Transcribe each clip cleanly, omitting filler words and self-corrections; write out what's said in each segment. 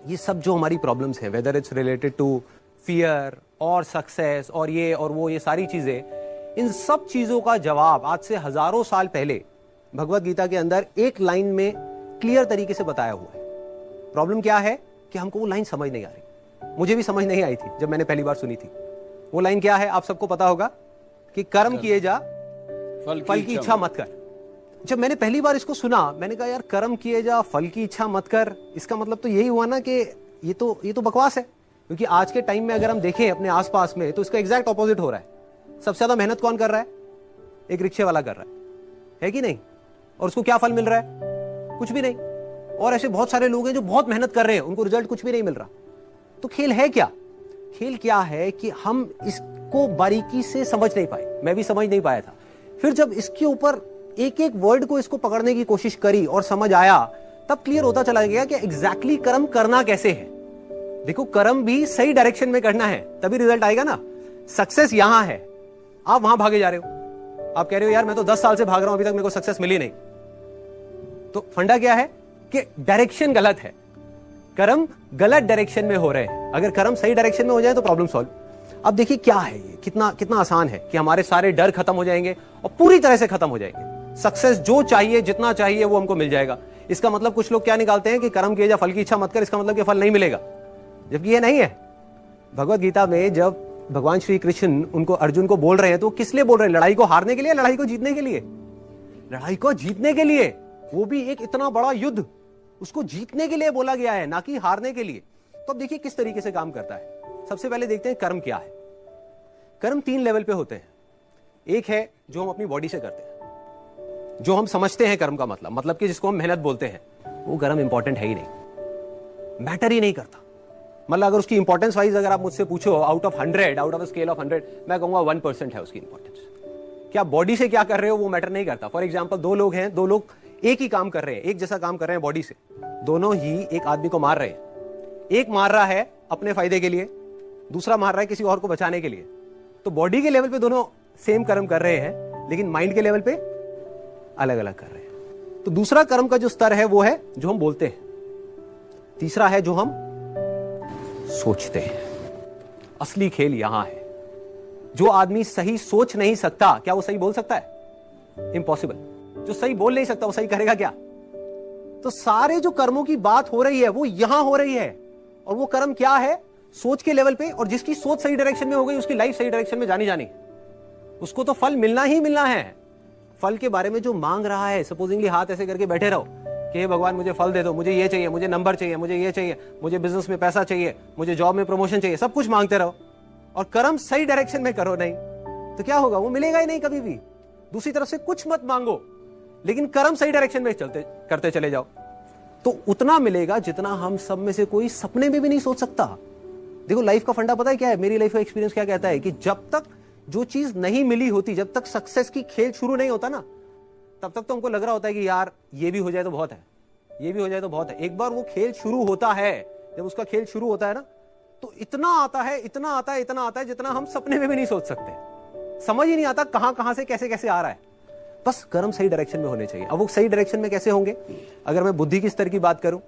ये सब जो हमारी प्रॉब्लम्स हैं, whether it's related to fear और सक्सेस और ये और वो, ये सारी चीजें, इन सब चीजों का जवाब आज से हजारों साल पहले भगवत गीता के अंदर एक लाइन में क्लियर तरीके से बताया हुआ है। प्रॉब्लम क्या है कि हमको वो लाइन समझ नहीं आ रही। मुझे भी समझ नहीं आई थी जब मैंने पहली बार सुनी थी। वो लाइन क्या है आप सबको पता होगा कि कर्म किए जा, फल की इच्छा मत कर। जब मैंने पहली बार इसको सुना, मैंने कहा यार कर्म किए जा, फल की इच्छा मत कर, इसका मतलब तो यही हुआ ना कि ये तो बकवास है। क्योंकि आज के टाइम में अगर हम देखें अपने आसपास में तो इसका एग्जैक्ट ऑपोजिट हो रहा है। सबसे ज्यादा मेहनत कौन कर रहा है? एक रिक्शे वाला कर रहा है कि नहीं? और उसको क्या फल मिल रहा है? कुछ भी नहीं। और ऐसे बहुत सारे लोग हैं जो बहुत मेहनत कर रहे हैं, उनको रिजल्ट कुछ भी नहीं मिल रहा। तो खेल है क्या? खेल क्या है कि हम इसको बारीकी से समझ नहीं पाए। मैं भी समझ नहीं पाया था। फिर जब इसके ऊपर एक एक वर्ड को इसको पकड़ने की कोशिश करी और समझ आया, तब क्लियर होता चला गया कि एग्जैक्टली कर्म करना कैसे है। देखो, कर्म भी सही डायरेक्शन में करना है, तभी रिजल्ट आएगा ना। सक्सेस यहां है, आप वहां भागे जा रहे हो। आप कह रहे हो यार मैं तो 10 साल से भाग रहा हूं, अभी तक मेरे को सक्सेस मिली नहीं। तो फंडा क्या है कि डायरेक्शन गलत है। कर्म गलत डायरेक्शन में हो रहे हैं। अगर कर्म सही डायरेक्शन में हो जाए तो प्रॉब्लम सॉल्व। अब देखिए क्या है ये, कितना आसान है कि हमारे सारे डर खत्म हो जाएंगे और पूरी तरह से खत्म हो जाएंगे। सक्सेस जो चाहिए, जितना चाहिए वो हमको मिल जाएगा। इसका मतलब कुछ लोग क्या निकालते हैं कि कर्म किए जा, फल की इच्छा मत कर, इसका मतलब कि फल नहीं मिलेगा, जबकि ये नहीं है। भगवत गीता में जब भगवान श्री कृष्ण उनको अर्जुन को बोल रहे हैं तो किस लिए बोल रहे हैं? लड़ाई को हारने के लिए, लड़ाई को जीतने के लिए? लड़ाई को जीतने के लिए। वो भी एक इतना बड़ा युद्ध, उसको जीतने के लिए बोला गया है, ना कि हारने के लिए। तो अब देखिए किस तरीके से काम करता है। सबसे पहले देखते हैं कर्म क्या है। कर्म 3 लेवल पे होते हैं। एक है जो हम अपनी बॉडी से करते हैं, जो हम समझते हैं कर्म का मतलब कि जिसको हम मेहनत बोलते हैं, वो कर्म इंपॉर्टेंट है ही नहीं, मैटर ही नहीं करता। मतलब अगर उसकी इंपॉर्टेंस वाइज अगर आप मुझसे पूछो out of 100, out of scale of 100, मैं कहूंगा 1% है उसकी इंपॉर्टेंस। क्या बॉडी से क्या कर रहे हो वो मैटर नहीं करता। फॉर एग्जाम्पल 2 लोग हैं, 2 लोग एक ही काम कर रहे हैं, एक जैसा काम कर रहे हैं बॉडी से, दोनों ही एक आदमी को मार रहे हैं। एक मार रहा है अपने फायदे के लिए, दूसरा मार रहा है किसी और को बचाने के लिए। तो बॉडी के लेवल पे दोनों सेम कर्म कर रहे हैं, लेकिन माइंड के लेवल पे अलग अलग कर रहे हैं। तो दूसरा कर्म का जो स्तर है वो है जो हम बोलते हैं, तीसरा है जो हम सोचते हैं। असली खेल यहां है। जो आदमी सही सोच नहीं सकता, क्या वो सही बोल सकता है? इम्पॉसिबल। जो सही बोल नहीं सकता वो सही करेगा क्या? तो सारे जो कर्मों की बात हो रही है वो यहां हो रही है। और वो कर्म क्या है? सोच के लेवल पे। और जिसकी सोच सही डायरेक्शन में हो गई, उसकी लाइफ सही डायरेक्शन में जानी जानी, उसको तो फल मिलना ही मिलना है। फल के बारे में जो मांग रहा है, सपोजिंगली हाथ ऐसे करके बैठे रहो कि हे भगवान मुझे फल दे दो, मुझे ये चाहिए, मुझे नंबर चाहिए, मुझे ये चाहिए, मुझे बिजनेस में पैसा चाहिए, मुझे जॉब में प्रमोशन चाहिए, सब कुछ मांगते रहो और कर्म सही डायरेक्शन में करो नहीं, तो क्या होगा? वो मिलेगा ही नहीं कभी भी। दूसरी तरफ से कुछ मत मांगो, लेकिन कर्म सही डायरेक्शन में करते चले जाओ, तो उतना मिलेगा जितना हम सब में से कोई सपने में भी नहीं सोच सकता। देखो लाइफ का फंडा पता है क्या है? मेरी लाइफ का एक्सपीरियंस क्या कहता है कि जब तक जो चीज नहीं मिली होती, जब तक सक्सेस की खेल शुरू नहीं होता ना, तब तक तो हमको लग रहा होता है कि यार ये भी हो जाए तो बहुत है, ये भी हो जाए तो बहुत है। एक बार वो खेल शुरू होता है, जब उसका खेल शुरू होता है ना, तो इतना आता है, इतना आता है, इतना आता है जितना हम सपने में भी नहीं सोच सकते। समझ ही नहीं आता कहां से कैसे कैसे आ रहा है। बस कर्म सही डायरेक्शन में होने चाहिए। अब वो सही डायरेक्शन में कैसे होंगे? अगर मैं बुद्धि के स्तर की बात करूं,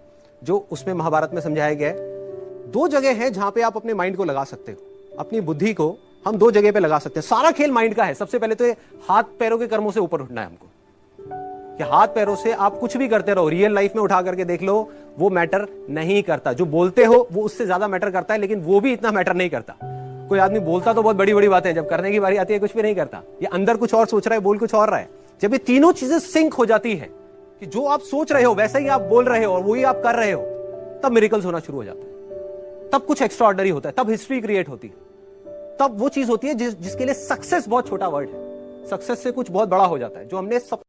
जो उसमें महाभारत में समझाया गया है, 2 जगह है जहां पे आप अपने माइंड को लगा सकते हो। अपनी बुद्धि को हम 2 जगह पे लगा सकते हैं। सारा खेल माइंड का है। सबसे पहले तो ये हाथ पैरों के कर्मों से ऊपर उठना है हमको, कि हाथ पैरों से आप कुछ भी करते रहो, रियल लाइफ में उठा करके देख लो, वो मैटर नहीं करता। जो बोलते हो वो उससे ज्यादा मैटर करता है, लेकिन वो भी इतना मैटर नहीं करता। कोई आदमी बोलता तो बहुत बड़ी बड़ी बातें, जब करने की बारी आती है कुछ भी नहीं करता। ये अंदर कुछ और सोच रहा है, बोल कुछ और रहा है। जब ये तीनों चीजें सिंक हो जाती है कि जो आप सोच रहे हो वैसा ही आप बोल रहे हो और वही आप कर रहे हो, तब मिरेकल्स होना शुरू हो जाता है। तब कुछ एक्स्ट्राऑर्डिनरी होता है, तब हिस्ट्री क्रिएट होती है, तब वो चीज होती है जिसके लिए सक्सेस बहुत छोटा वर्ड है। सक्सेस से कुछ बहुत बड़ा हो जाता है, जो हमने सपने